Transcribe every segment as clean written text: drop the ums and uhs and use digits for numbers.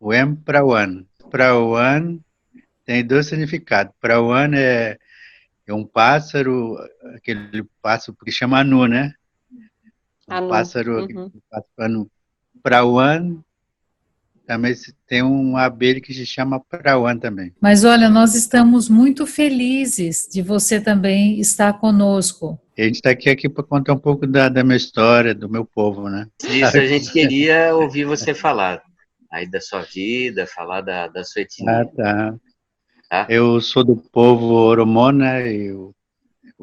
O M Prauan. Prauan tem dois significados. Prauan é um pássaro, aquele pássaro que chama anu, né? Um Anu. pássaro, aquele Uhum. pássaro anu. Prauan também tem uma abelha que se chama Prauan também. Mas olha, nós estamos muito felizes de você também estar conosco. E a gente está aqui para contar um pouco da minha história, do meu povo, né? Disso a gente queria ouvir você falar aí da sua vida, falar da sua Ah, etnia, tá. tá? Eu sou do povo Oromô, né? E o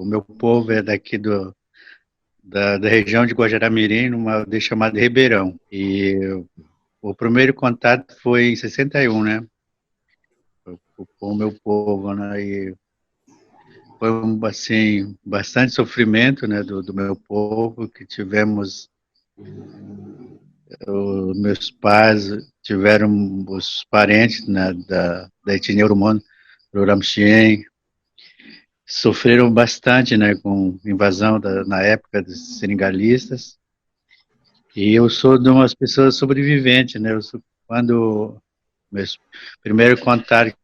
meu povo é daqui da região de Guajará-Mirim, numa aldeia chamada Ribeirão. E o primeiro contato foi em 61, né? Com o meu povo, né? E foi, assim, bastante sofrimento, né? Do meu povo, que tivemos, os meus pais tiveram os parentes, né? Da etnia Oromô, Roramchien, sofreram bastante, né, com invasão na época dos seringalistas. E eu sou de umas pessoas sobreviventes, né? Quando meus primeiro contato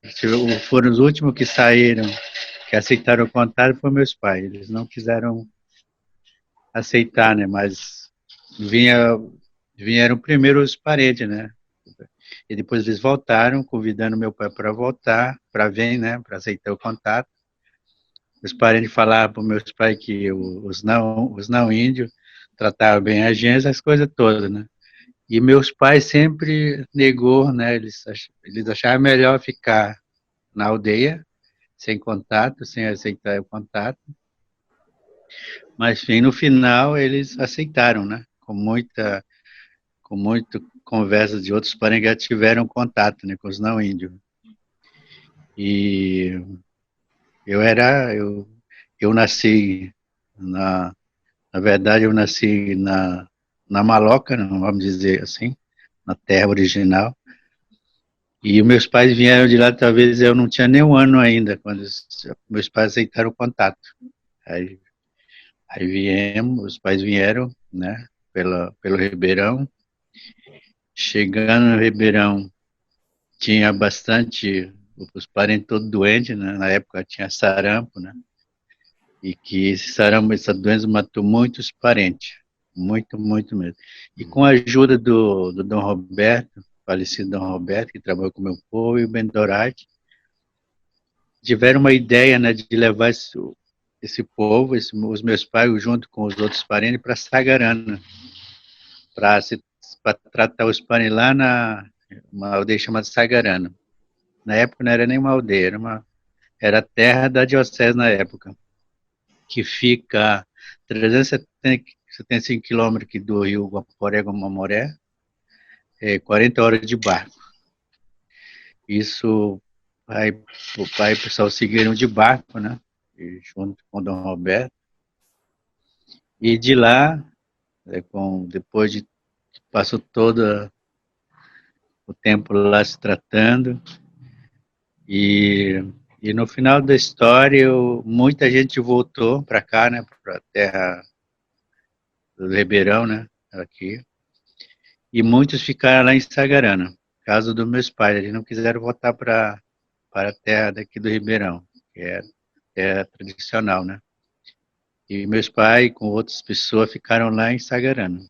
foram os últimos que saíram, que aceitaram o contato, foram meus pais. Eles não quiseram aceitar, né? Mas vieram primeiro os parentes, né? E depois eles voltaram, convidando meu pai para voltar, para vir, né? Para aceitar o contato. Os parentes falavam para meus pais que os não índios tratavam bem a gente, as coisas todas, né? E meus pais sempre negou, né? Eles achavam melhor ficar na aldeia, sem contato, sem aceitar o contato. Mas, enfim, no final eles aceitaram, né? Com muita conversa de outros parentes que já tiveram contato, né? Com os não índios. E eu era, eu nasci na verdade, eu nasci na Maloca, né, vamos dizer assim, na terra original. E os meus pais vieram de lá, talvez eu não tinha nem um ano ainda, quando meus pais aceitaram o contato. Aí, aí viemos, os pais vieram, né, pelo Ribeirão. Chegando no Ribeirão, tinha bastante, os parentes todos doentes, né, na época tinha sarampo, né, e que esse sarampo, essa doença matou muitos parentes, muito, muito mesmo. E com a ajuda do Dom Roberto, falecido Dom Roberto, que trabalhou com o meu povo, e o Bendorati, tiveram uma ideia, né, de levar esse povo, os meus pais, junto com os outros parentes, para Sagarana, para tratar os parentes lá uma aldeia chamada Sagarana. Na época não era nem uma aldeia, era a terra da diocese na época, que fica 375 quilômetros do rio Guaporé, Guamamoré, 40 horas de barco. Isso, o pai e o pessoal seguiram de barco, né? Junto com o Dom Roberto. E de lá, depois de passou todo o tempo lá se tratando, e, e no final da história, muita gente voltou para cá, né? Para a terra do Ribeirão, né? Aqui. E muitos ficaram lá em Sagarana, caso dos meus pais. Eles não quiseram voltar para a terra daqui do Ribeirão, que é tradicional, né? E meus pais, com outras pessoas, ficaram lá em Sagarana.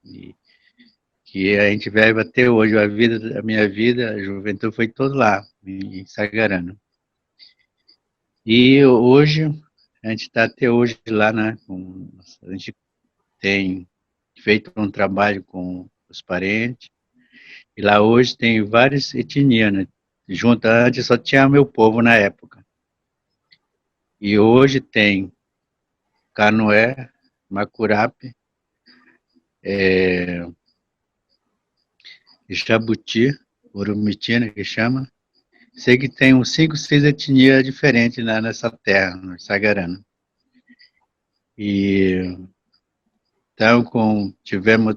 E que a gente vive até hoje. A minha vida, a juventude foi toda lá, em Sagarana. E hoje, a gente está até hoje lá, né? A gente tem feito um trabalho com os parentes. E lá hoje tem várias etnias, né? Junto, antes só tinha meu povo na época. E hoje tem Canoé, Macurape, Jabuti, Urumiti, né, que chama. Sei que tem uns 5, 6 etnias diferentes lá nessa terra, no Sagarana. E então, tivemos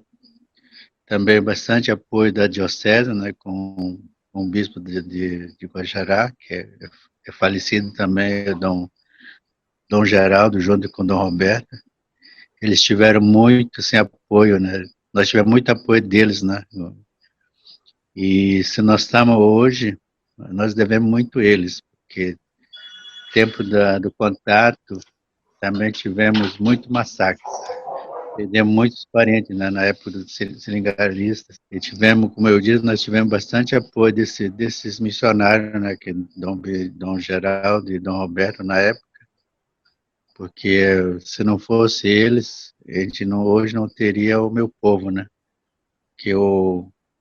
também bastante apoio da diocese, né, com o bispo de Guajará, que é falecido também, Dom Geraldo, junto com Dom Roberto. Eles tiveram muito sem apoio, né? Nós tivemos muito apoio deles, né? E se nós estamos hoje, nós devemos muito a eles, porque tempo do contato também tivemos muito massacre. Perdemos muitos parentes, né, na época dos seringaristas. E tivemos, como eu disse, nós tivemos bastante apoio desses missionários, né, que Dom Geraldo e Dom Roberto na época, porque se não fosse eles, a gente hoje não teria o meu povo, né? Que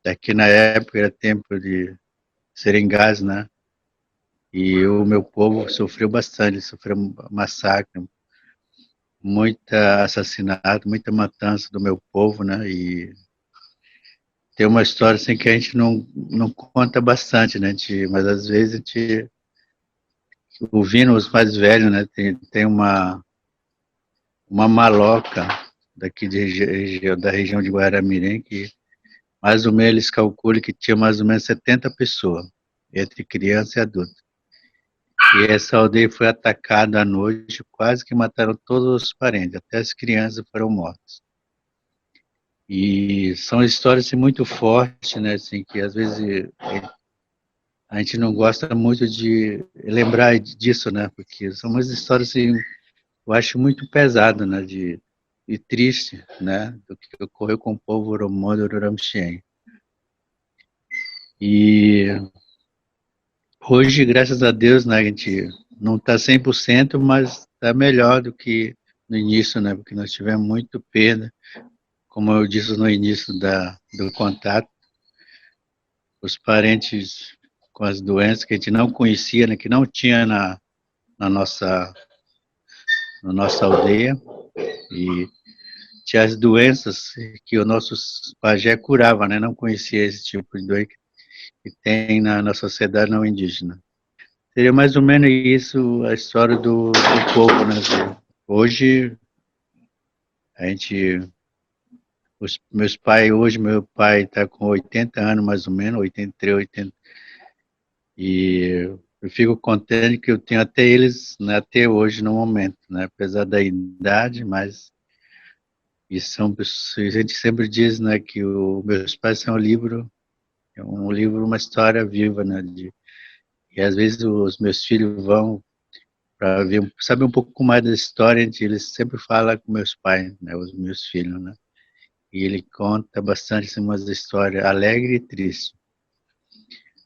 aqui na época era tempo de seringás, né? E o meu povo sofreu bastante, sofreu massacre, muita assassinato, muita matança do meu povo, né? E tem uma história assim que a gente não conta bastante, né? Mas às vezes a gente, ouvindo os mais velhos, né? Tem uma maloca daqui da região de Guaramirim, que mais ou menos eles calculam que tinha mais ou menos 70 pessoas, entre criança e adulto. E essa aldeia foi atacada à noite, quase que mataram todos os parentes, até as crianças foram mortas. E são histórias assim, muito fortes, né? Assim, que às vezes a gente não gosta muito de lembrar disso, né? Porque são umas histórias assim, eu acho muito pesado, né? E triste, né? Do que ocorreu com o povo Oromô do Uramxien. E hoje, graças a Deus, né? A gente não está 100%, mas está melhor do que no início, né? Porque nós tivemos muito perda, como eu disse no início do contato, os parentes com as doenças que a gente não conhecia, né? Que não tinha na nossa na nossa aldeia, e tinha as doenças que o nosso pajé curava, né? Não conhecia esse tipo de doença que tem na sociedade não indígena. Seria mais ou menos isso a história do povo, né? Hoje, a gente, os meus pais, hoje meu pai está com 80 anos mais ou menos, 83, 80, e eu fico contente que eu tenho até eles, né, até hoje no momento, né? Apesar da idade, mas e são, a gente sempre diz, né, que meus pais são um livro, uma história viva, né, e às vezes os meus filhos vão para ver, saber um pouco mais da história, eles sempre falam com meus pais, né, os meus filhos, né, e ele conta bastante assim, umas histórias alegres e tristes.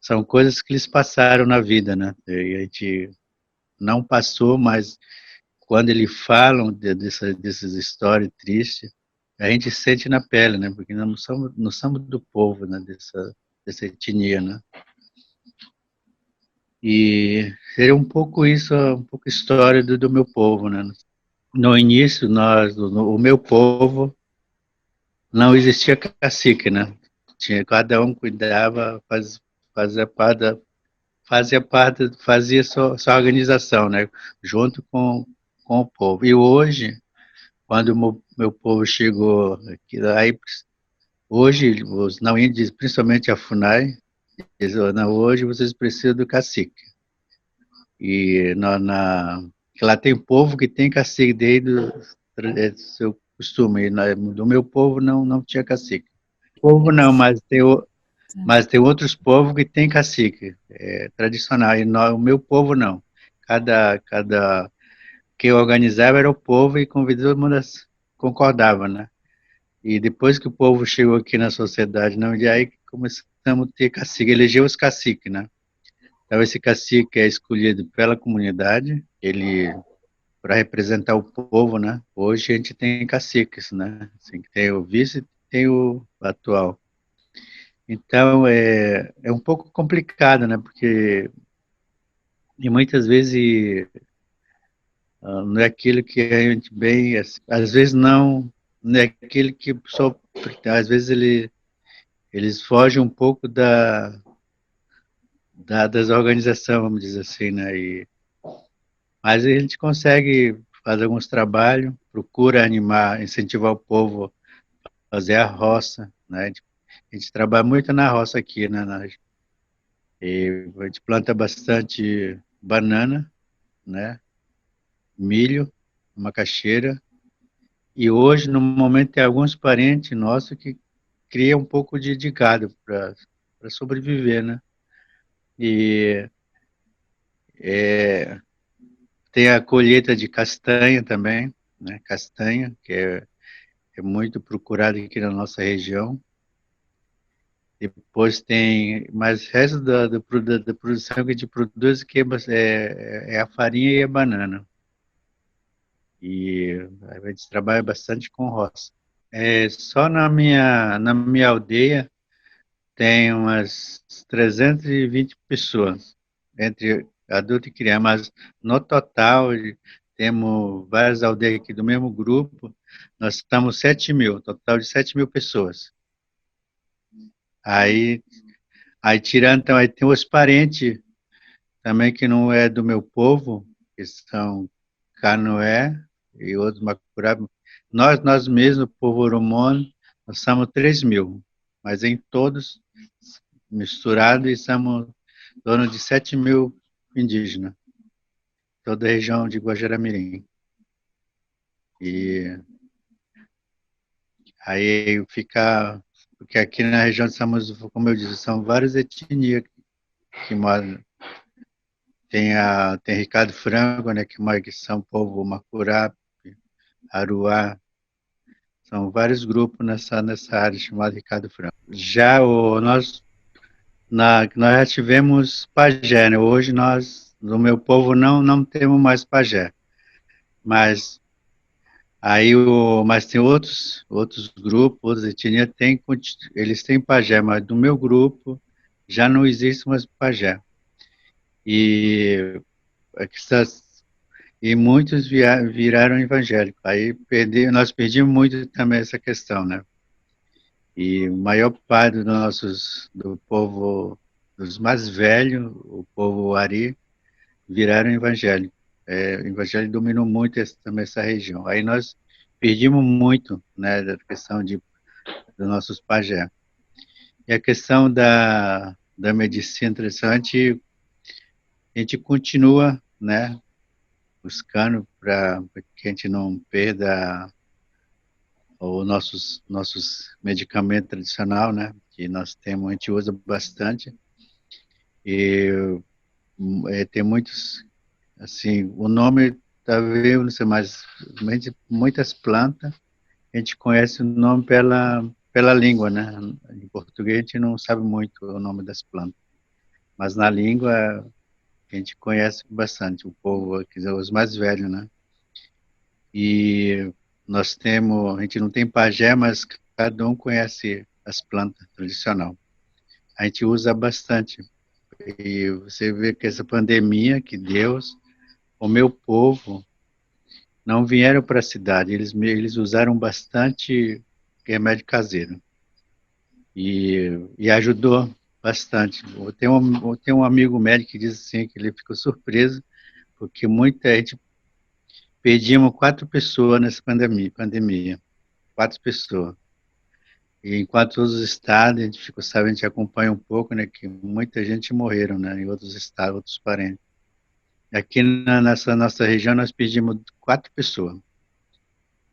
São coisas que eles passaram na vida, né, e a gente não passou, mas quando eles falam dessas histórias tristes, a gente sente na pele, né? Porque nós não somos do povo, né? Dessa etnia, né? E seria um pouco isso, um pouco a história do meu povo, né? No início, o meu povo, não existia cacique, né? Cada um cuidava, fazia sua organização, né? Junto com o povo. E hoje, quando o meu povo chegou aqui, aí, hoje, os não índios, principalmente a FUNAI, eles falam, não, hoje vocês precisam do cacique. E lá tem povo que tem cacique desde o seu costume. E do meu povo não tinha cacique. Povo não, mas tem outros povos que tem cacique, tradicional. E o meu povo não. Quem organizava era o povo e convidou, todo mundo concordava, né? E depois que o povo chegou aqui na sociedade, não, e aí começamos a ter cacique, eleger os caciques, né? Então esse cacique é escolhido pela comunidade, ele para representar o povo, né? Hoje a gente tem caciques, né? Assim, tem o vice, tem o atual. Então é um pouco complicado, né? Porque e muitas vezes não é aquilo que a gente bem, às vezes não é aquele que só, às vezes eles fogem um pouco das organizações, vamos dizer assim, né? Mas a gente consegue fazer alguns trabalhos, procura animar, incentivar o povo a fazer a roça, né? A gente trabalha muito na roça aqui, né? A gente planta bastante banana, né? Milho, macaxeira, e hoje, no momento, tem alguns parentes nossos que criam um pouco de gado para sobreviver, né? E tem a colheita de castanha também, né? Castanha, que é muito procurada aqui na nossa região. Depois tem mais resto da produção que a gente produz, que é a farinha e a banana. E a gente trabalha bastante com roça. Só na minha aldeia tem umas 320 pessoas, entre adulto e criança, mas no total temos várias aldeias aqui do mesmo grupo, nós estamos 7.000, total de 7.000 pessoas. Aí, aí tirando, então, aí tem os parentes também que não é do meu povo, que são Canoé e outros Macuraba. Nós mesmos, o povo Oromone, nós somos 3.000, mas em todos misturados e somos em torno de 7.000 indígenas, toda a região de Guajará-Mirim. E aí fica, porque aqui na região somos, como eu disse, são várias etnias que moram. Tem Ricardo Franco, né, que mora aqui, São Povo, Macurape, Aruá, são vários grupos nessa área chamada Ricardo Franco. Já nós já tivemos pajé, né? Hoje nós, no meu povo, não temos mais pajé. Mas mas tem outros grupos, outras etnias, eles têm pajé, mas do meu grupo já não existe mais pajé. E, e muitos viraram evangélicos. Aí nós perdimos muito também essa questão, né? E a maior parte do povo, dos mais velhos, o povo Ari, viraram evangélicos. O evangelho dominou muito também essa região. Aí nós perdimos muito, né, da questão dos nossos pajé. E a questão da medicina tradicional, a gente continua, né, buscando para que a gente não perda os nossos medicamentos tradicionais, né, que a gente usa bastante. E tem muitos, assim, o nome talvez, não sei mais, muitas plantas, a gente conhece o nome pela língua, né? Em português a gente não sabe muito o nome das plantas, mas na língua a gente conhece bastante, o povo, quer dizer, os mais velhos, né? E a gente não tem pajé, mas cada um conhece as plantas tradicionais. A gente usa bastante. E você vê que essa pandemia que Deus, o meu povo, não vieram para a cidade, eles usaram bastante remédio caseiro. E ajudou bastante. Eu tenho um amigo médico que diz assim, que ele ficou surpreso, porque muita gente, perdimos 4 pessoas nessa pandemia. 4 pessoas. E em quatro outros estados, a gente ficou sabendo, a gente acompanha um pouco, né, que muita gente morreram, né, em outros estados, outros parentes. Aqui nessa nossa região, nós pedimos 4 pessoas.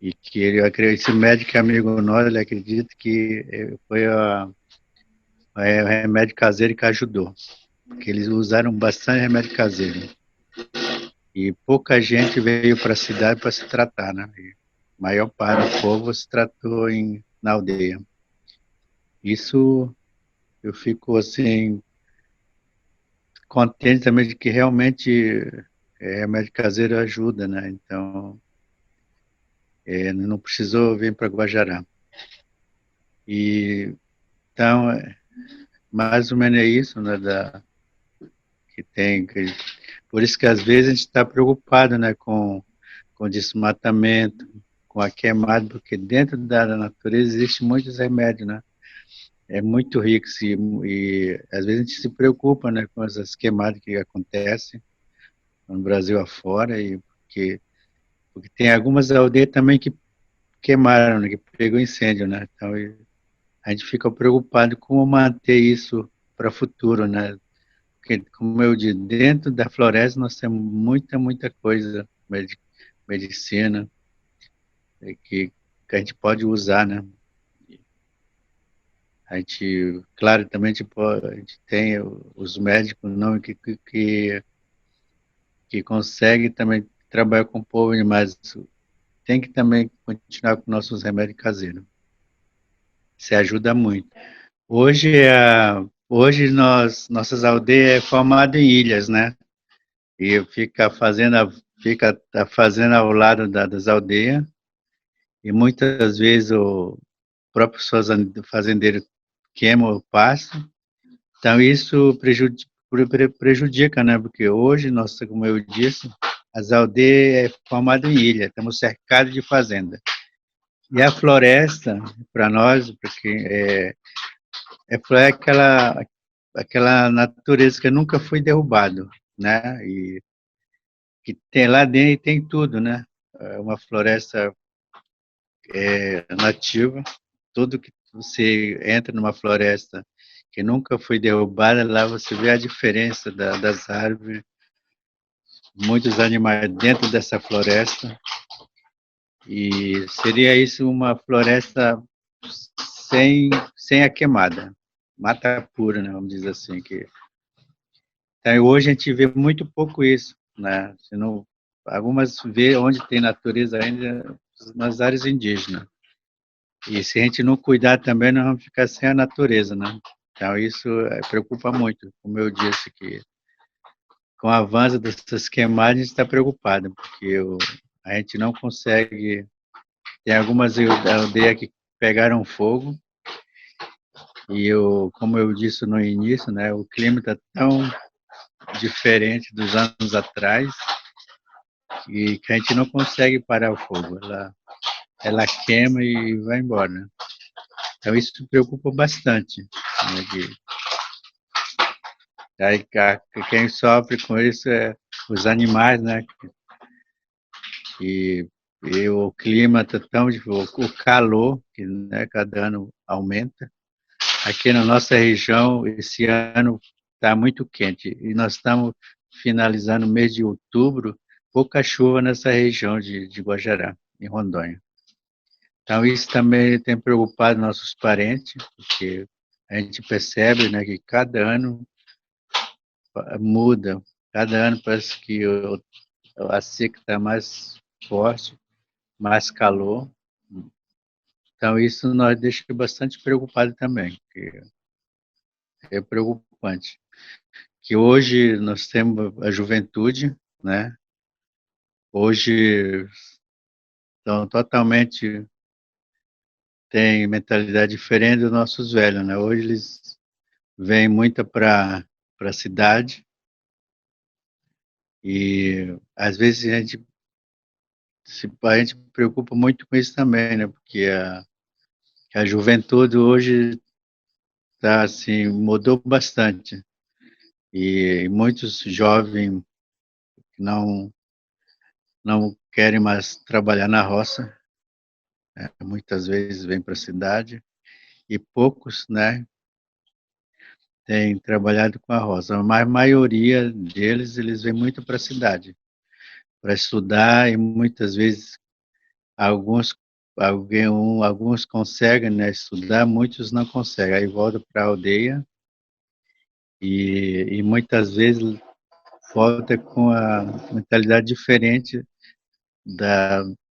E que esse médico amigo nosso, ele acredita que foi o remédio caseiro que ajudou. Porque eles usaram bastante remédio caseiro. E pouca gente veio para a cidade para se tratar, né? E a maior parte do povo se tratou na aldeia. Isso eu fico, assim, contente também de que realmente remédio caseiro ajuda, né? Então, não precisou vir para Guajará. E, então, mais ou menos é isso, né? Por isso que às vezes a gente está preocupado, né? Com desmatamento, com a queimada, porque dentro da natureza existe muitos remédios, né? É muito rico e às vezes a gente se preocupa, né, com essas queimadas que acontecem no Brasil afora, porque tem algumas aldeias também que queimaram, né, que pegou incêndio, né? Então a gente fica preocupado com manter isso para o futuro, né? Porque, como eu disse, dentro da floresta nós temos muita coisa, medicina, que a gente pode usar, né? A gente, claro, também tipo, a gente tem os médicos não, que conseguem também trabalhar com o povo, mas tem que também continuar com nossos remédios caseiros. Isso ajuda muito. Hoje nossas aldeias é formada em ilhas, né? E fica fazendo ao lado das aldeias, e muitas vezes o próprio fazendeiro queima o pasto. Então isso prejudica, né? Porque hoje, nossa, como eu disse, as aldeias é formada em ilha, estamos cercados de fazenda. E a floresta, para nós, porque é aquela natureza que nunca foi derrubado, né? E que tem lá dentro tem tudo, né? É uma floresta nativa, tudo que você entra numa floresta que nunca foi derrubada, lá você vê a diferença das árvores, muitos animais dentro dessa floresta, e seria isso uma floresta sem a queimada, mata pura, né, vamos dizer assim. Então, hoje a gente vê muito pouco isso, né? Se não, algumas vê onde tem natureza ainda nas áreas indígenas. E se a gente não cuidar também, nós vamos ficar sem a natureza, né? Então, isso preocupa muito. Como eu disse, que com o avanço dessas queimadas, a gente está preocupado, porque a gente não consegue. Tem algumas aldeias que pegaram fogo, e como eu disse no início, né, o clima está tão diferente dos anos atrás, e que a gente não consegue parar o fogo. Ela queima e vai embora, né? Então, isso preocupa bastante, né, aí, quem sofre com isso é os animais, né? E o clima está tão o calor, que, né, cada ano aumenta. Aqui na nossa região, esse ano está muito quente e nós estamos finalizando o mês de outubro, pouca chuva nessa região de Guajará, em Rondônia. Então isso também tem preocupado nossos parentes, porque a gente percebe, né, que cada ano muda. Cada ano parece que a seca está mais forte, mais calor. Então, isso nos deixa bastante preocupado também, que é preocupante. Que hoje nós temos a juventude, né? Hoje estão totalmente, tem mentalidade diferente dos nossos velhos, né? Hoje eles vêm muito para a cidade e às vezes a gente preocupa muito com isso também, né? Porque a juventude hoje tá assim, mudou bastante. E muitos jovens não não querem mais trabalhar na roça, né? Muitas vezes vêm para a cidade e poucos, né, têm trabalhado com a roça, mas a maioria deles eles vêm muito para a cidade para estudar e muitas vezes alguns alguns conseguem, né, estudar, muitos não conseguem, aí volta para a aldeia e muitas vezes volta com a mentalidade diferente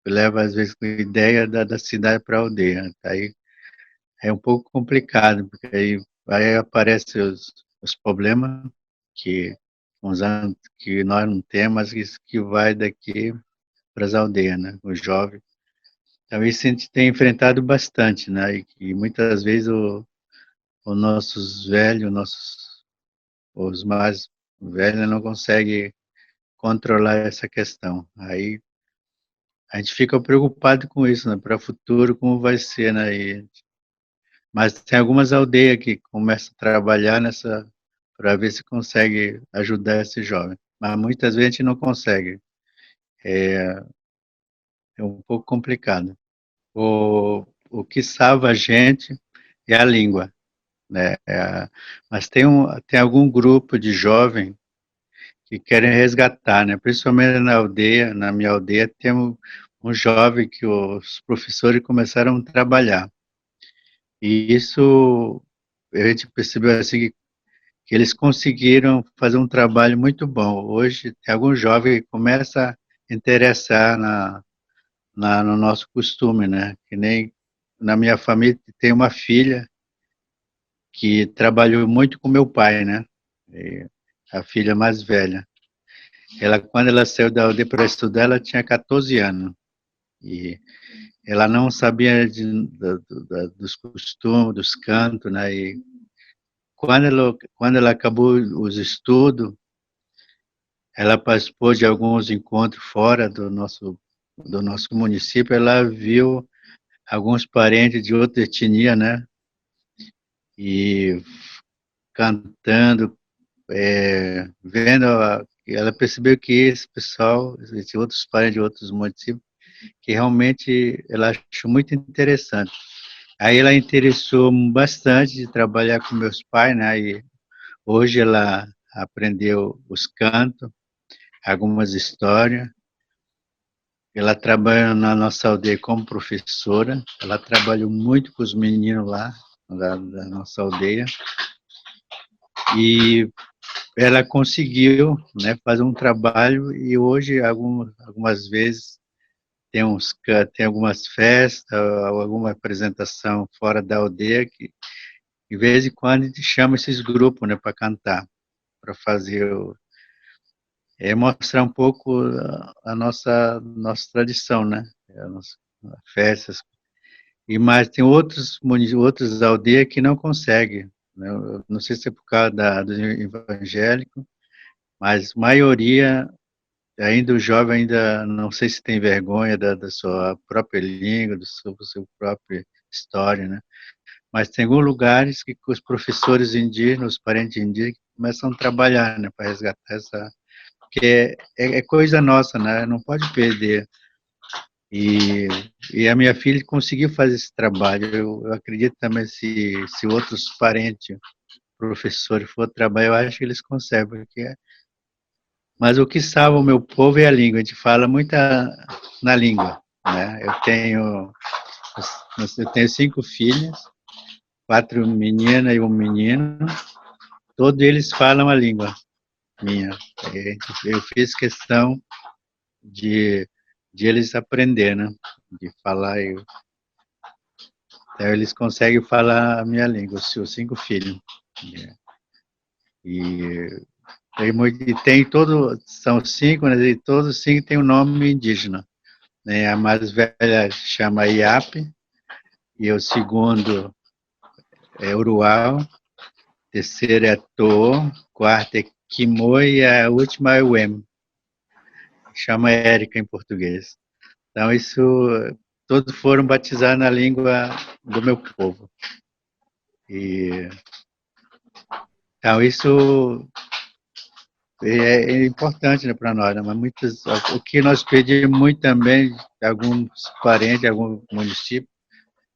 leva às vezes com a ideia da cidade para a aldeia. Aí é um pouco complicado, porque aí aparecem os problemas que uns anos que nós não temos, mas isso que vai daqui para as aldeias, né? Os jovens. Então isso a gente tem enfrentado bastante, né? E muitas vezes os nossos velhos, os mais velhos não conseguem controlar essa questão. Aí a gente fica preocupado com isso, né? Para o futuro, como vai ser, né? Mas tem algumas aldeias que começam a trabalhar para ver se consegue ajudar esse jovem. Mas muitas vezes a gente não consegue. É um pouco complicado. O que salva a gente é a língua, né? Mas tem algum grupo de jovens que querem resgatar, né? Principalmente na aldeia, na minha aldeia, temos um jovem que os professores começaram a trabalhar. E isso a gente percebeu assim que eles conseguiram fazer um trabalho muito bom. Hoje, tem algum jovem que começa a interessar no nosso costume, né? Que nem na minha família tem uma filha que trabalhou muito com meu pai, né? E a filha mais velha. Quando ela saiu da aldeia para estudar, ela tinha 14 anos. E ela não sabia dos costumes, dos cantos, né? E quando ela acabou os estudos, ela participou de alguns encontros fora do nosso município. Ela viu alguns parentes de outra etnia, né? E cantando, vendo, ela percebeu que esse pessoal, esses outros parentes de outros municípios, que realmente ela achou muito interessante. Aí ela interessou bastante de trabalhar com meus pais, né? E hoje ela aprendeu os cantos, algumas histórias. Ela trabalha na nossa aldeia como professora. Ela trabalhou muito com os meninos lá da nossa aldeia. E ela conseguiu, né, fazer um trabalho e hoje, algumas vezes, tem algumas festas, alguma apresentação fora da aldeia que, de vez em quando, a gente chama esses grupos, né, para cantar, para fazer, mostrar um pouco a nossa tradição, né, as festas. E mais tem outras aldeias que não conseguem, né, eu não sei se é por causa do evangélico, mas a maioria, ainda o jovem ainda não sei se tem vergonha da sua própria língua, do seu própria história, né? Mas tem alguns lugares que os professores indígenas, os parentes indígenas, começam a trabalhar, né, para resgatar porque é coisa nossa, né? Não pode perder. E a minha filha conseguiu fazer esse trabalho. Eu acredito também se outros parentes, professores, for trabalhar, eu acho que eles conseguem, porque mas o que salva o meu povo é a língua. A gente fala muito na língua, né? Eu tenho 5 filhos, 4 meninas e um menino. Todos eles falam a língua minha. Eu fiz questão de eles aprender, né? De falar. Então eles conseguem falar a minha língua, os 5 filhos. E são 5, né? E todos os 5 têm um nome indígena. Né? A mais velha chama Iape, e o segundo é Uruau, terceiro é To, quarto é Kimoi e a última é Uem. Chama Érica em português. Então, todos foram batizados na língua do meu povo. Então, isso é importante, né, para nós, né? Mas o que nós pedimos muito também, de alguns parentes, de algum município,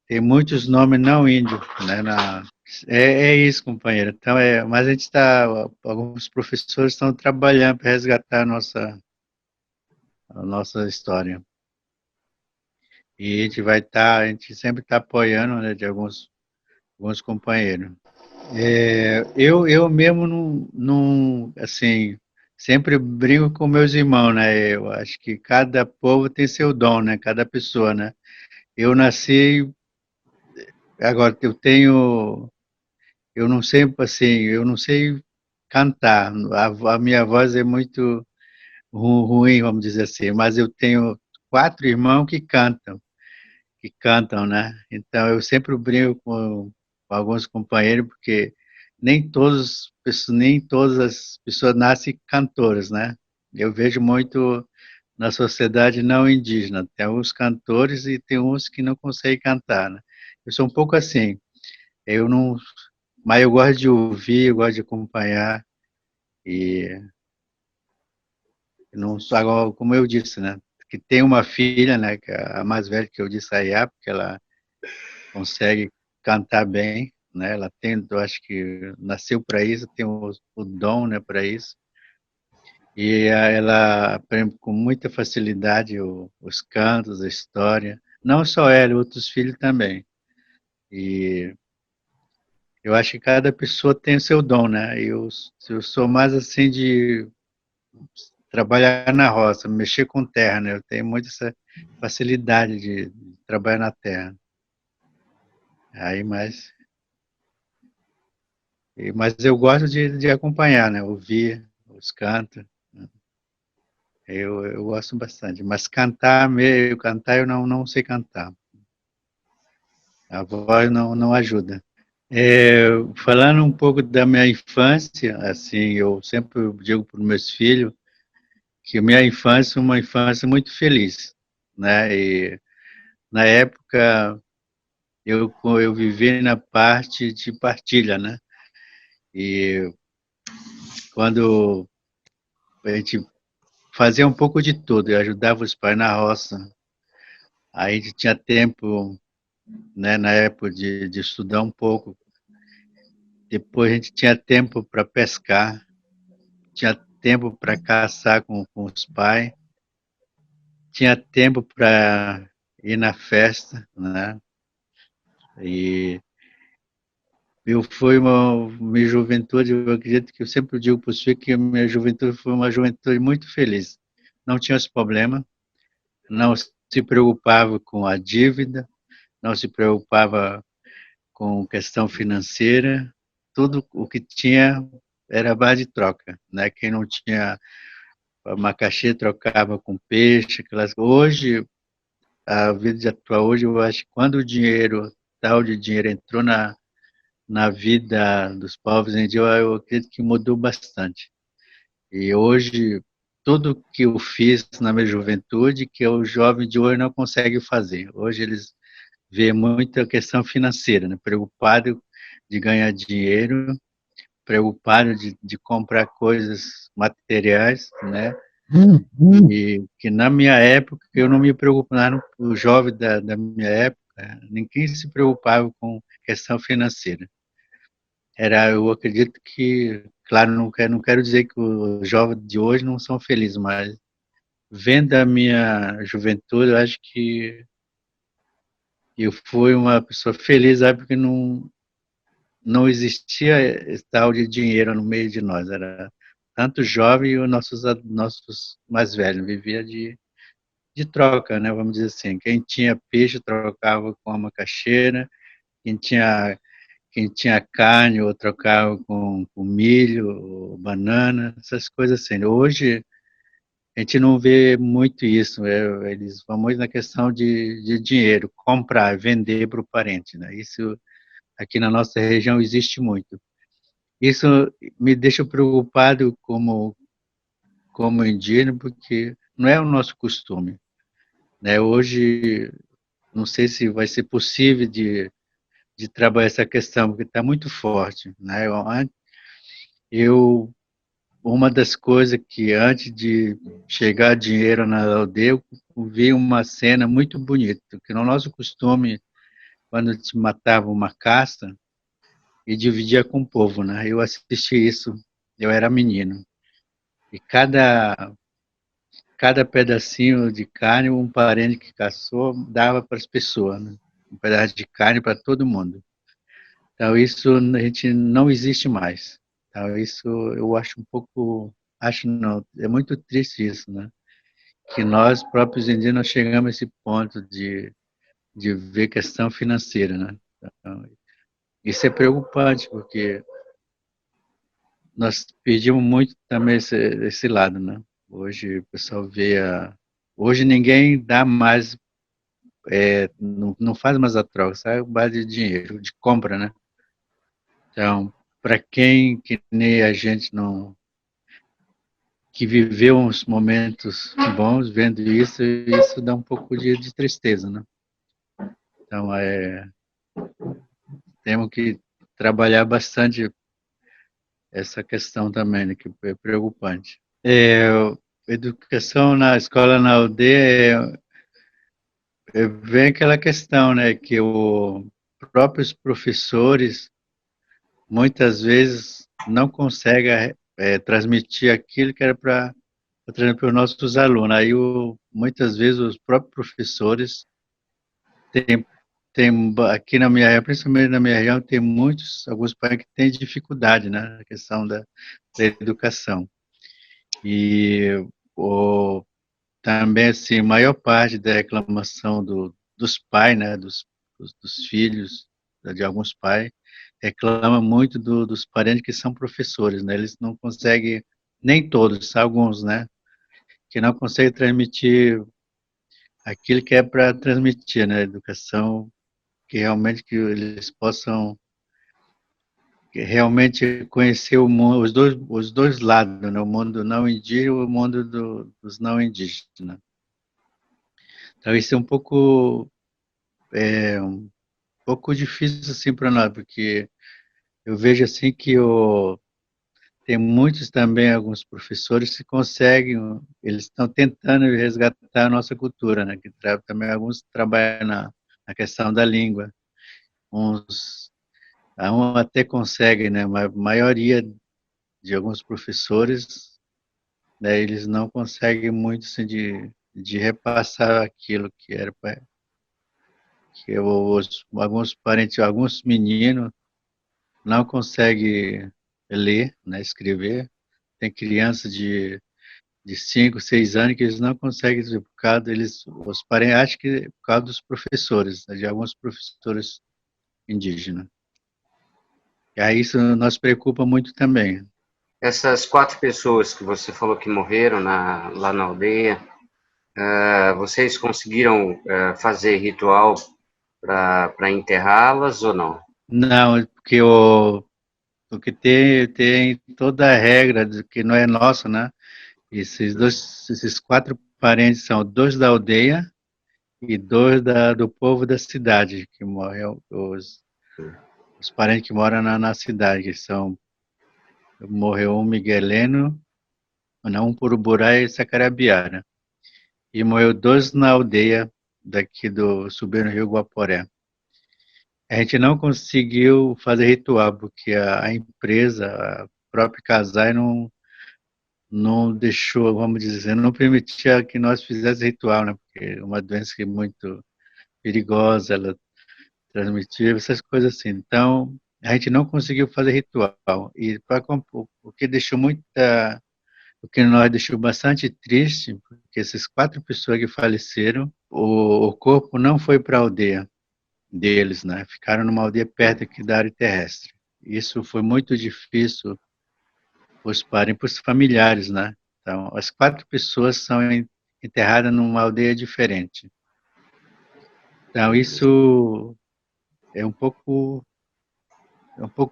tem muitos nomes não índios, né? É isso, companheiro. Então, mas alguns professores estão trabalhando para resgatar a nossa história. E a gente sempre está apoiando, né, de alguns companheiros. Eu mesmo não, assim, sempre brinco com meus irmãos, né? Eu acho que cada povo tem seu dom, né? Cada pessoa, né? Eu nasci, agora eu não sei, assim, eu não sei cantar. A minha voz é muito ruim, vamos dizer assim, mas eu tenho 4 irmãos que cantam, né? Então eu sempre brinco com alguns companheiros, porque nem todas as pessoas nascem cantoras, né? Eu vejo muito na sociedade não indígena, tem alguns cantores e tem uns que não conseguem cantar, né? Eu sou um pouco assim, eu não, mas eu gosto de ouvir, eu gosto de acompanhar e não só agora, como eu disse, né? Que tem uma filha, né? Que é a mais velha que eu disse a Iá, porque ela consegue cantar bem, né? Ela tem, eu acho que nasceu para isso, tem o dom, né, para isso. E ela aprende com muita facilidade os cantos, a história. Não só ela, outros filhos também. E eu acho que cada pessoa tem o seu dom, né? Eu sou mais assim de trabalhar na roça, mexer com terra, né? Eu tenho muito essa facilidade de trabalhar na terra. Aí, mas eu gosto de acompanhar, né? Ouvir os cantos. Eu gosto bastante. Mas cantar eu não sei cantar. A voz não ajuda. Falando um pouco da minha infância, assim, eu sempre digo para os meus filhos que minha infância é uma infância muito feliz, né? E na época eu vivi na parte de partilha, né? E quando a gente fazia um pouco de tudo, eu ajudava os pais na roça, aí a gente tinha tempo, né, na época de estudar um pouco, depois a gente tinha tempo para pescar, tinha tempo para caçar com os pais, tinha tempo para ir na festa, né? E eu fui minha juventude, eu acredito que eu sempre digo para os filhos que a minha juventude foi uma juventude muito feliz. Não tinha os problemas, não se preocupava com a dívida, não se preocupava com questão financeira, tudo o que tinha era base de troca, né? Quem não tinha macaxê trocava com peixe, aquelas. Hoje, a vida atual hoje, eu acho que quando o dinheiro, tal de dinheiro entrou na vida dos povos indígenas, eu acredito que mudou bastante. E hoje, tudo que eu fiz na minha juventude, que o jovem de hoje não consegue fazer. Hoje eles vê muita questão financeira, né? Preocupado de ganhar dinheiro, preocupado de comprar coisas materiais, né? E que na minha época eu não me preocupava, o jovem da minha época, ninguém se preocupava com questão financeira. Eu acredito que, claro, não quero dizer que os jovens de hoje não são felizes, mas vendo a minha juventude, eu acho que eu fui uma pessoa feliz, sabe, porque não existia esse tal de dinheiro no meio de nós. Era tanto jovem e os nossos mais velhos vivia de troca, né? Vamos dizer assim. Quem tinha peixe trocava com a macaxeira, quem tinha quem tinha carne ou trocava com milho, ou banana, essas coisas assim. Hoje a gente não vê muito isso, eles vão muito na questão de dinheiro, comprar, vender para o parente, né? Isso aqui na nossa região existe muito. Isso me deixa preocupado como indígena, porque não é o nosso costume, né? Hoje, não sei se vai ser possível de trabalhar essa questão, porque está muito forte, né? Eu, uma das coisas que antes de chegar dinheiro na aldeia, eu vi uma cena muito bonita, que no nosso costume, quando se matava uma caça, e dividia com o povo, né? Eu assisti isso, eu era menino. E cada pedacinho de carne, um parente que caçou dava para as pessoas, né? Um pedaço de carne para todo mundo. Então isso a gente não existe mais. Então isso eu acho um pouco, acho não, é muito triste isso, né? Que nós próprios indígenas chegamos a esse ponto de ver questão financeira, né? Então, isso é preocupante porque nós perdimos muito também esse lado, né? Hoje o pessoal hoje ninguém dá mais, não faz mais a troca, sabe? Base de dinheiro, de compra, né? Então, para quem que nem a gente não, que viveu uns momentos bons vendo isso dá um pouco de tristeza, né? Então, temos que trabalhar bastante essa questão também, né, que é preocupante. Educação na escola na aldeia vem aquela questão, né, que os próprios professores muitas vezes não conseguem transmitir aquilo que era para transmitir para os nossos alunos. Aí, muitas vezes, os próprios professores têm aqui na minha região, principalmente na minha região, tem alguns pais que têm dificuldade, né, na questão da educação. E também, assim, a maior parte da reclamação dos pais, né, dos filhos, de alguns pais, reclama muito dos parentes que são professores, né, eles não conseguem, nem todos, alguns, né, que não conseguem transmitir aquilo que é para transmitir, né, educação, que realmente que eles possam realmente conhecer o mundo, os dois lados, né, o mundo não indígena e o mundo dos não indígenas. Então isso é um pouco difícil assim para nós, porque eu vejo assim que tem muitos também, alguns professores que conseguem, eles estão tentando resgatar a nossa cultura, né? Que também alguns trabalham na questão da língua, uns até conseguem, né? Mas a maioria de alguns professores, né, eles não conseguem muito assim, de repassar aquilo que era para que alguns parentes, alguns meninos não conseguem ler, né, escrever. Tem crianças de 5, 6 anos que eles não conseguem, por causa os parentes acham que é por causa dos professores, né, de alguns professores indígenas. E aí isso nos preocupa muito também. Essas 4 pessoas que você falou que morreram lá na aldeia, vocês conseguiram fazer ritual para enterrá-las ou não? Não, porque tem toda a regra de que não é nossa, né? Esses 4 parentes são 2 da aldeia e 2 do povo da cidade, que morreu, os parentes que moram na cidade, que morreu um migueleno, não, um Puruburá e Sacarabiara. E morreu 2 na aldeia daqui subindo no Rio Guaporé. A gente não conseguiu fazer ritual, porque a empresa, a própria Casai, não deixou, vamos dizer, não permitia que nós fizéssemos ritual, né? Porque é uma doença que é muito perigosa, ela transmitia, essas coisas assim. Então, a gente não conseguiu fazer ritual. E o que deixou o que nós deixou bastante triste, porque essas 4 pessoas que faleceram, o corpo não foi para a aldeia deles, né? Ficaram numa aldeia perto aqui da área terrestre. Isso foi muito difícil para os familiares, né? Então, as 4 pessoas são enterradas numa aldeia diferente. Então, isso é um pouco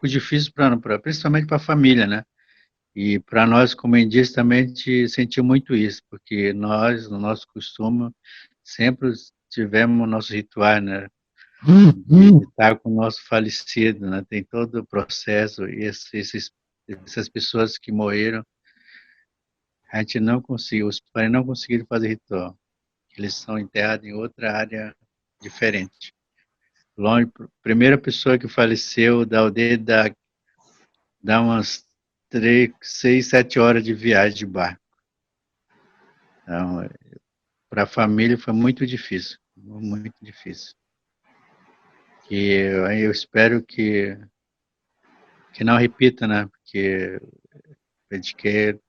difícil principalmente para a família, né? E para nós, como indígenas, também a gente sentiu muito isso, porque nós, no nosso costume, sempre tivemos nosso ritual, né? De estar com o nosso falecido, né? Tem todo o processo, e essas pessoas que morreram, a gente não conseguiu, os pais não conseguiram fazer ritual. Eles são enterrados em outra área diferente. Longe, a primeira pessoa que faleceu da aldeia dá umas 3, 6, 7 horas de viagem de barco. Então, para a família foi muito difícil, muito difícil. E eu espero que não repita, né? Porque a gente quer,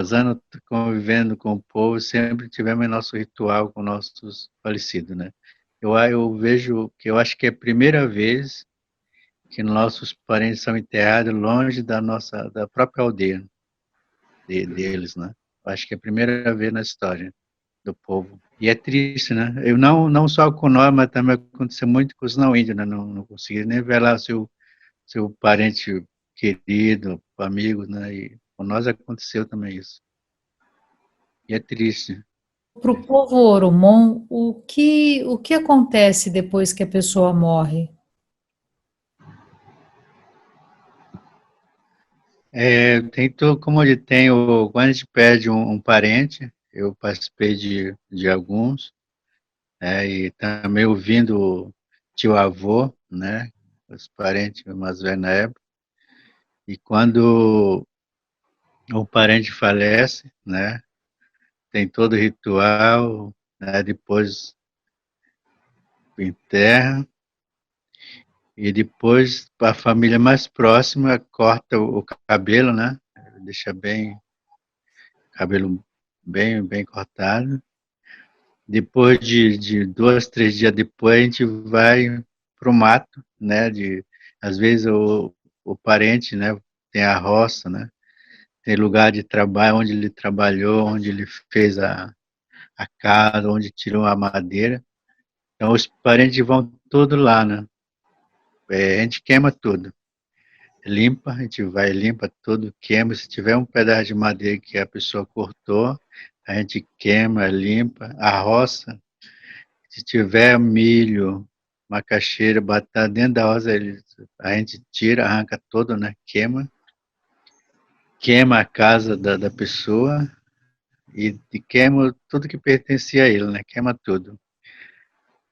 os anos convivendo com o povo, sempre tivemos nosso ritual com nossos falecidos, né? Eu vejo que eu acho que é a primeira vez que nossos parentes são enterrados longe da própria aldeia deles, né? Eu acho que é a primeira vez na história do povo. E é triste, né? Eu não só com nós, mas também aconteceu muito com os não índios, né? Não consegui nem ver lá seu parente querido, amigo, né? E com nós aconteceu também isso. E é triste. Para o povo Oromon, o que acontece depois que a pessoa morre? Como ele tem quando a gente perde um parente, eu participei de alguns, e também ouvindo o tio-avô, né? Os parentes mais velhos na época. E quando o parente falece, né? Tem todo o ritual, né? Depois enterra, e depois a família mais próxima corta o cabelo, né? Deixa bem, cabelo bem cortado. Depois de 2, 3 dias depois, a gente vai para o mato, né? Às vezes o parente, né? Tem a roça, né? Tem lugar de trabalho onde ele trabalhou, onde ele fez a casa, onde tirou a madeira. Então os parentes vão todos lá, né? A gente queima tudo. Limpa, a gente vai, limpa tudo, queima. Se tiver um pedaço de madeira que a pessoa cortou, a gente queima, limpa. A roça, se tiver milho, macaxeira, batata dentro da roça, a gente tira, arranca todo, né? Queima a casa da pessoa e queima tudo que pertencia a ele, né? Queima tudo.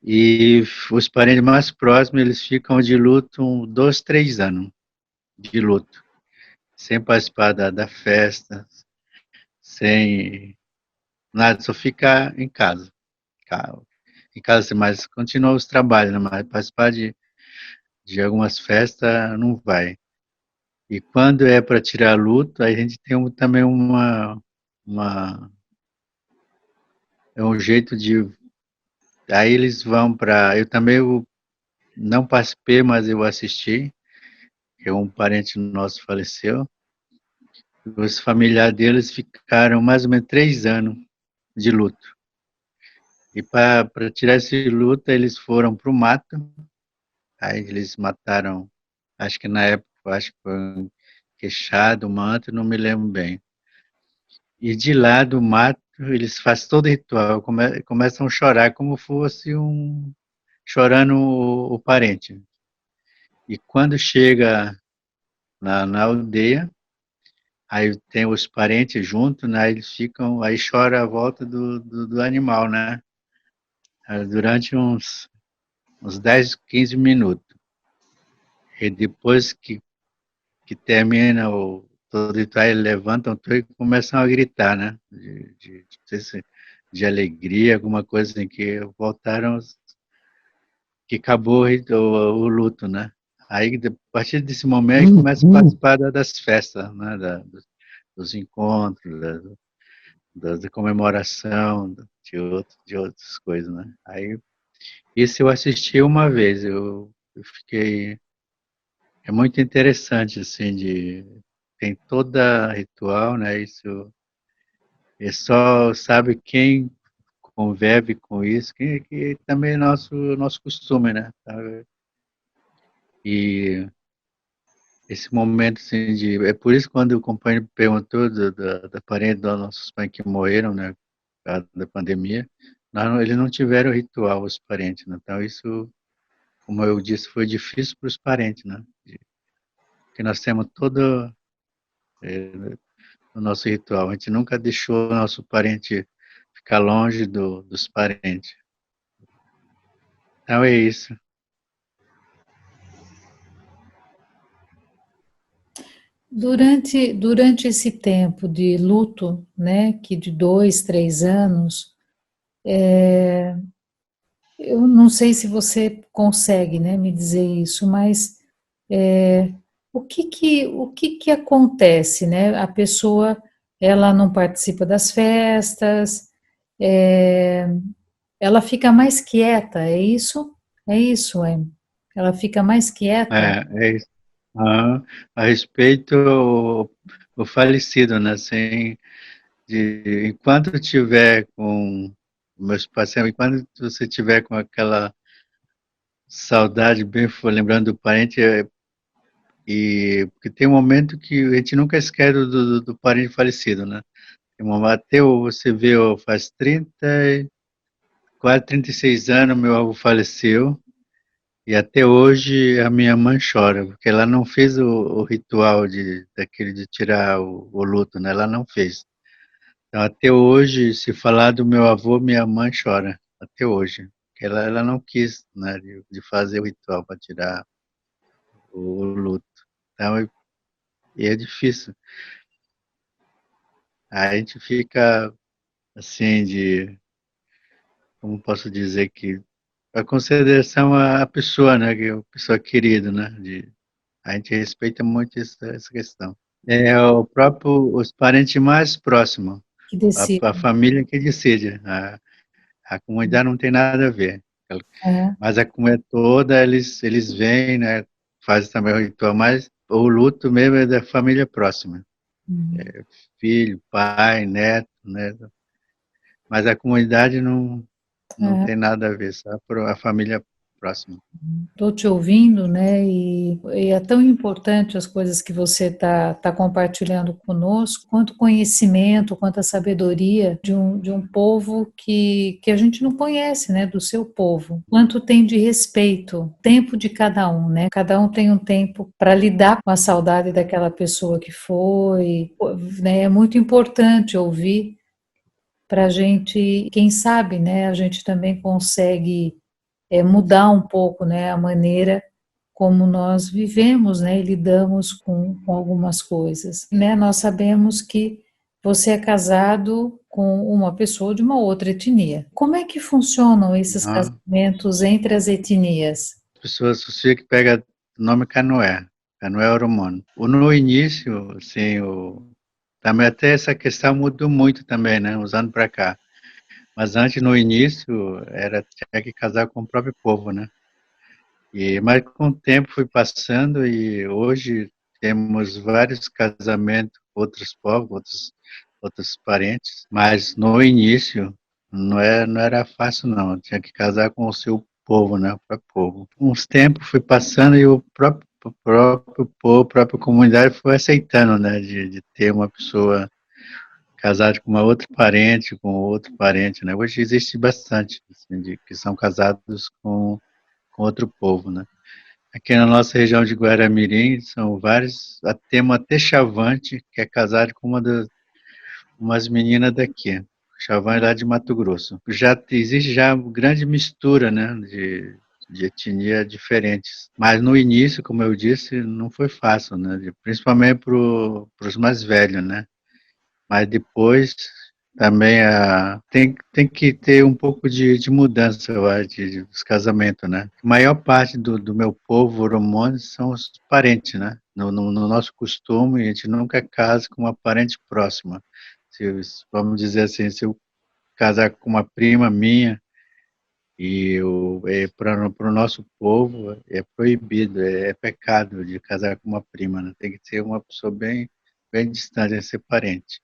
E os parentes mais próximos, eles ficam de luto 2, 3 anos de luto, sem participar da festa, sem nada, só ficar em casa. Em casa, assim, mas continua os trabalhos, né? Mas participar de algumas festas não vai. E quando é para tirar luto, a gente tem também uma, é um jeito de. Aí eles vão para. Eu também não participei, mas eu assisti, que um parente nosso faleceu. Os familiares deles ficaram mais ou menos 3 anos de luto. E para tirar esse luto, eles foram para o mato. Aí eles mataram, acho que na época, acho que foi um queixado, manto, não me lembro bem. E de lá do mato, eles fazem todo o ritual, começam a chorar como fosse chorando o parente. E quando chega na aldeia, aí tem os parentes juntos, né? Eles ficam, aí chora a volta do animal, né? Durante uns 10, 15 minutos. E depois que termina todo ritual, eles levantam tudo e começam a gritar, né? De alegria, alguma coisa assim, que voltaram, que acabou o luto, né? Aí, a partir desse momento, começa a participar das festas, né? Dos encontros, da comemoração, de outras coisas, né? Aí, isso eu assisti uma vez, eu fiquei. É muito interessante, assim, tem toda ritual, né? Isso é só sabe quem convive com isso, que também é nosso costume, né? Sabe? E esse momento, assim, é por isso que quando o companheiro perguntou da parente dos nossos pais que morreram, né? Por causa da pandemia, eles não tiveram ritual, os parentes, né? Então isso, como eu disse, foi difícil para os parentes, né? Porque nós temos todo o nosso ritual. A gente nunca deixou o nosso parente ficar longe dos parentes. Então é isso. Durante esse tempo de luto, né, que de 2, 3 anos, eu não sei se você consegue, né, me dizer isso, mas o que que acontece, né? A pessoa, ela não participa das festas, é, ela fica mais quieta, é isso? É isso, é? Ela fica mais quieta? É isso. Ah, a respeito o falecido, né? Assim, enquanto tiver com meus pacientes, enquanto você tiver com aquela saudade, bem for lembrando do parente, porque tem um momento que a gente nunca esquece do parente falecido, né? Até você vê, faz quase 36 anos meu avô faleceu e até hoje a minha mãe chora, porque ela não fez o ritual daquele de tirar o luto, né? Ela não fez. Então até hoje, se falar do meu avô, minha mãe chora, até hoje. Porque ela não quis, né, de fazer o ritual para tirar o luto. Então é difícil. Aí a gente fica assim como posso dizer que a consideração à pessoa, né, que é a pessoa querida, né, a gente respeita muito essa questão. É o próprio, os parentes mais próximos, Que decide. a família que decide, a comunidade não tem nada a ver. É, Mas a comunidade toda, eles vêm, né, fazem também o ritual, mas o luto mesmo é da família próxima. hum, Filho, pai, neto, né, mas a comunidade não é. tem nada a ver, só a família próxima. Estou te ouvindo, né? E é tão importante as coisas que você tá compartilhando conosco, quanto conhecimento, quanto a sabedoria de um povo que a gente não conhece, né? Do seu povo. Quanto tem de respeito, tempo de cada um, né? Cada um tem um tempo para lidar com a saudade daquela pessoa que foi, né? É muito importante ouvir para a gente, quem sabe, né? A gente também consegue mudar um pouco, né, a maneira como nós vivemos, né, e lidamos com algumas coisas, né? Nós sabemos que você é casado com uma pessoa de uma outra etnia. Como é que funcionam esses As casamentos entre as etnias? pessoas associam que pega o nome Canoé, Canoé Oromano. No início, assim, também até essa questão mudou muito também, né, uns anos para cá. Mas antes, no início, tinha que casar com o próprio povo, né? Mas com o tempo foi passando e hoje temos vários casamentos, outros povos, outros parentes. Mas no início não era fácil, não. Tinha que casar com o seu povo, né? O próprio povo. Uns tempos foi passando e o próprio povo, a própria comunidade foi aceitando, né? De ter uma pessoa casado com uma outra parente, com outro parente, né? Hoje existe bastante, assim, que são casados com outro povo, né? Aqui na nossa região de Guaramirim são vários, temos até Chavante, que é casado com umas meninas daqui. Chavante lá de Mato Grosso. Já existe já grande mistura, né, de etnia diferentes. Mas no início, como eu disse, não foi fácil, né? Principalmente para os mais velhos, né? Mas depois também tem que ter um pouco de mudança, eu acho, dos casamentos, né? A maior parte do meu povo oromone são os parentes, né? No nosso costume, a gente nunca casa com uma parente próxima. Vamos dizer assim, se eu casar com uma prima minha, para o nosso povo é proibido, é pecado de casar com uma prima, né? Tem que ser uma pessoa bem distante, é ser parente.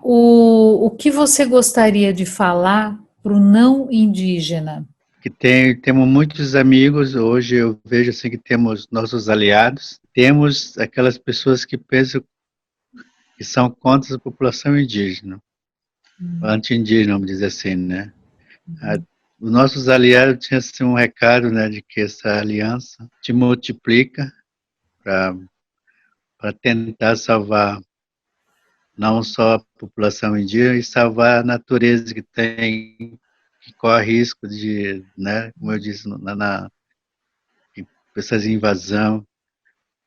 O que você gostaria de falar para o não indígena? Que temos muitos amigos, hoje eu vejo assim que temos nossos aliados, temos aquelas pessoas que pensam que são contra a população indígena, anti-indígena, vamos dizer assim, né? Os nossos aliados tinham assim, um recado, né, de que essa aliança te multiplica para tentar salvar não só a população indígena, e salvar a natureza que corre risco de, né, como eu disse, essas invasão,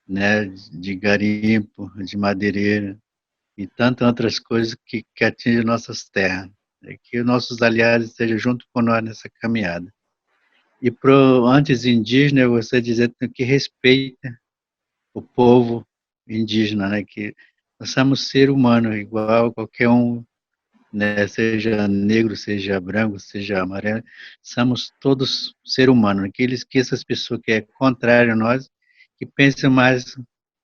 né, de garimpo, de madeireira e tantas outras coisas que atingem nossas terras. Que os nossos aliados estejam junto com nós nessa caminhada. E para o antes indígena, eu gostaria de dizer que respeita o povo indígena, né, que nós somos ser humano igual a qualquer um, né, seja negro, seja branco, seja amarelo, somos todos ser humanos. Aqueles que essas pessoas que é contrário a nós, que pensam mais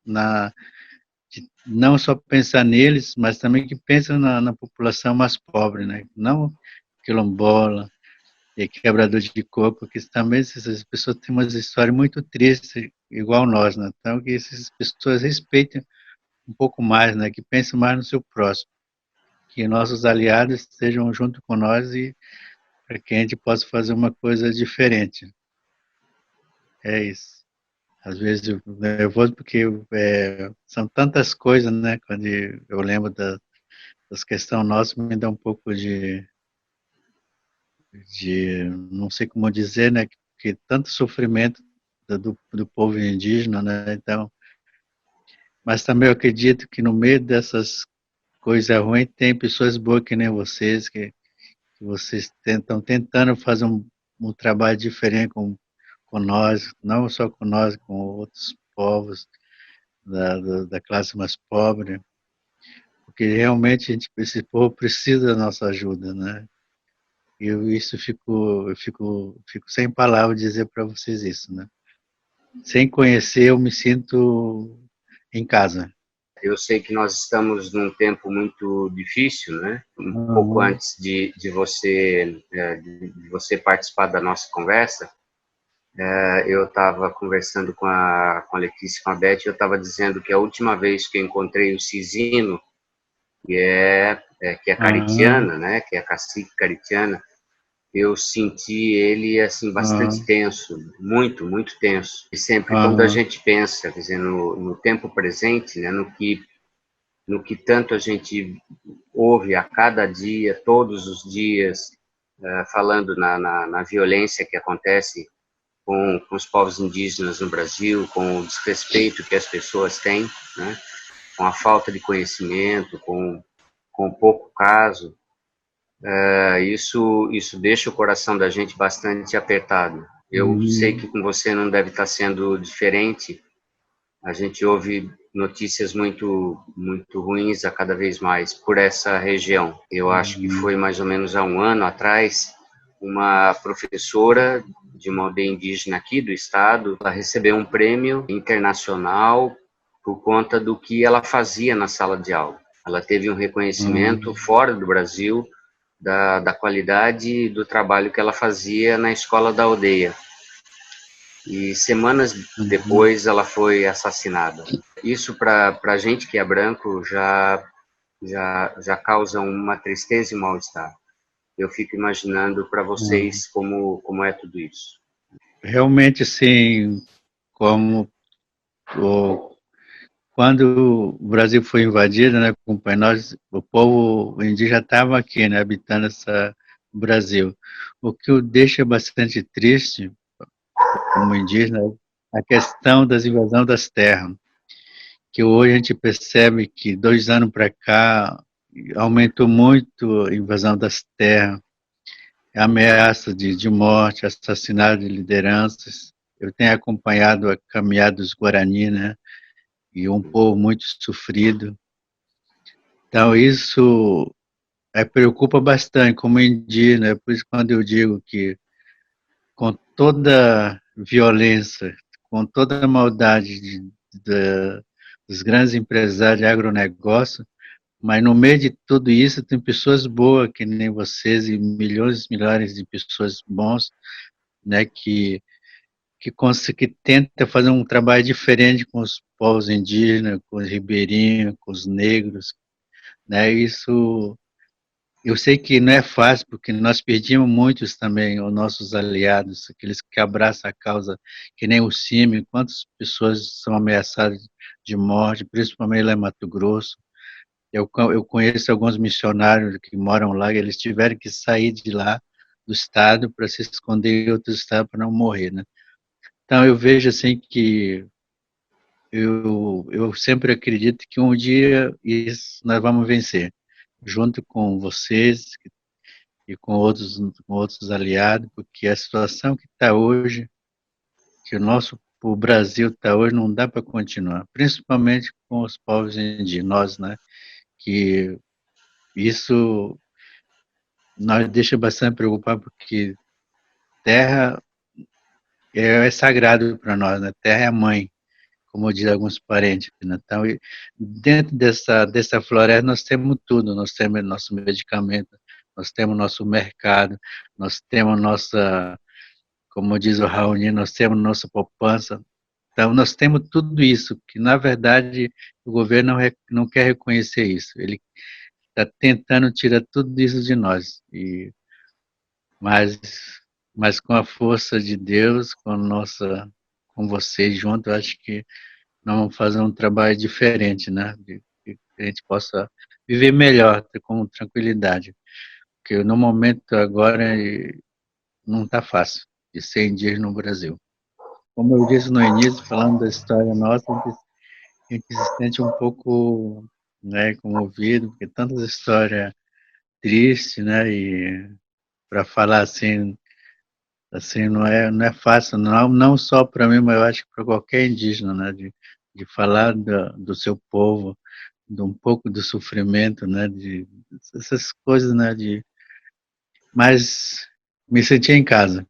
na não só pensar neles, mas também que pensam na população mais pobre, né? Não quilombola e quebrador de coco, que também essas pessoas têm uma história muito triste, igual nós, né? Então, que essas pessoas respeitem um pouco mais, né? Que pensem mais no seu próximo, que nossos aliados estejam junto com nós e para que a gente possa fazer uma coisa diferente. É isso. Às vezes eu fico nervoso porque são tantas coisas, né? Quando eu lembro das questões nossas, me dá um pouco não sei como dizer, né? Que tanto sofrimento do povo indígena, né? Então, mas também eu acredito que no meio dessas coisas ruins tem pessoas boas que nem vocês, que vocês estão tentando fazer um um trabalho diferente com nós, não só com nós, com outros povos da classe mais pobre, porque realmente esse povo precisa da nossa ajuda, né? Isso fico sem palavras dizer para vocês isso, né? Sem conhecer, eu me sinto em casa. Eu sei que nós estamos num tempo muito difícil, né? Um pouco Uhum. antes de você participar da nossa conversa, eu estava conversando com a Letícia e com a Beth, eu estava dizendo que a última vez que eu encontrei o Cisino, que é Uhum. caritiana, né? Que é a cacique caritiana, eu senti ele assim bastante Uhum. tenso, muito, muito tenso. E sempre quando a Uhum. gente pensa, quer dizer, no tempo presente, né, no que tanto a gente ouve a cada dia, todos os dias, falando na violência que acontece com os povos indígenas no Brasil, com o desrespeito que as pessoas têm, né, com a falta de conhecimento, com pouco caso, isso deixa o coração da gente bastante apertado. Eu sei que com você não deve estar sendo diferente. A gente ouve notícias muito, muito ruins a cada vez mais por essa região. Eu acho que foi mais ou menos há um ano atrás, uma professora de uma aldeia indígena aqui do estado, ela recebeu um prêmio internacional por conta do que ela fazia na sala de aula. Ela teve um reconhecimento fora do Brasil da qualidade do trabalho que ela fazia na escola da aldeia. E semanas depois ela foi assassinada. Isso para a gente que é branco já causa uma tristeza e um mal-estar. Eu fico imaginando para vocês como é tudo isso. Realmente, sim, como quando o Brasil foi invadido, né, nós, o povo indígena estava aqui, né, habitando o Brasil. O que o deixa bastante triste, como indígena, é a questão das invasões das terras, que hoje a gente percebe que 2 anos para cá aumentou muito a invasão das terras, a ameaça de morte, assassinato de lideranças. Eu tenho acompanhado a caminhada dos Guarani, né, e um povo muito sofrido. Então, isso preocupa bastante como indígena, por isso quando eu digo que com toda violência, com toda a maldade dos grandes empresários de agronegócio, mas no meio de tudo isso tem pessoas boas, que nem vocês, e milhões e milhares de pessoas bons, né, que tenta fazer um trabalho diferente com os povos indígenas, com os ribeirinhos, com os negros, né, isso. Eu sei que não é fácil, porque nós perdemos muitos também, os nossos aliados, aqueles que abraçam a causa, que nem o CIMI, quantas pessoas são ameaçadas de morte, principalmente lá em Mato Grosso. Eu conheço alguns missionários que moram lá, e eles tiveram que sair de lá, do estado, para se esconder em outro estado para não morrer, né? Então eu vejo assim que eu sempre acredito que um dia isso nós vamos vencer, junto com vocês, e com outros aliados, porque a situação que está hoje, que o Brasil está hoje, não dá para continuar, principalmente com os povos indígenas, nós, né, que isso nos deixa bastante preocupados, porque terra é sagrado para nós, né, terra é a mãe, como diz alguns parentes, né? Então, dentro dessa floresta nós temos tudo, nós temos nosso medicamento, nós temos nosso mercado, nós temos nossa, como diz o Raoni, nós temos nossa poupança. Então, nós temos tudo isso, que na verdade o governo não quer reconhecer isso. Ele está tentando tirar tudo isso de nós. Mas, mas com a força de Deus, com vocês juntos, eu acho que nós vamos fazer um trabalho diferente, né? Que a gente possa viver melhor, com tranquilidade. Porque no momento agora não está fácil de ser indígena no Brasil. Como eu disse no início, falando da história nossa, a gente se sente um pouco, né, comovido, porque tantas histórias tristes, né, e para falar assim, Assim, não é fácil, não só para mim, mas eu acho que para qualquer indígena, né, de falar do seu povo, de um pouco do sofrimento, né, de essas coisas, né, mas me senti em casa.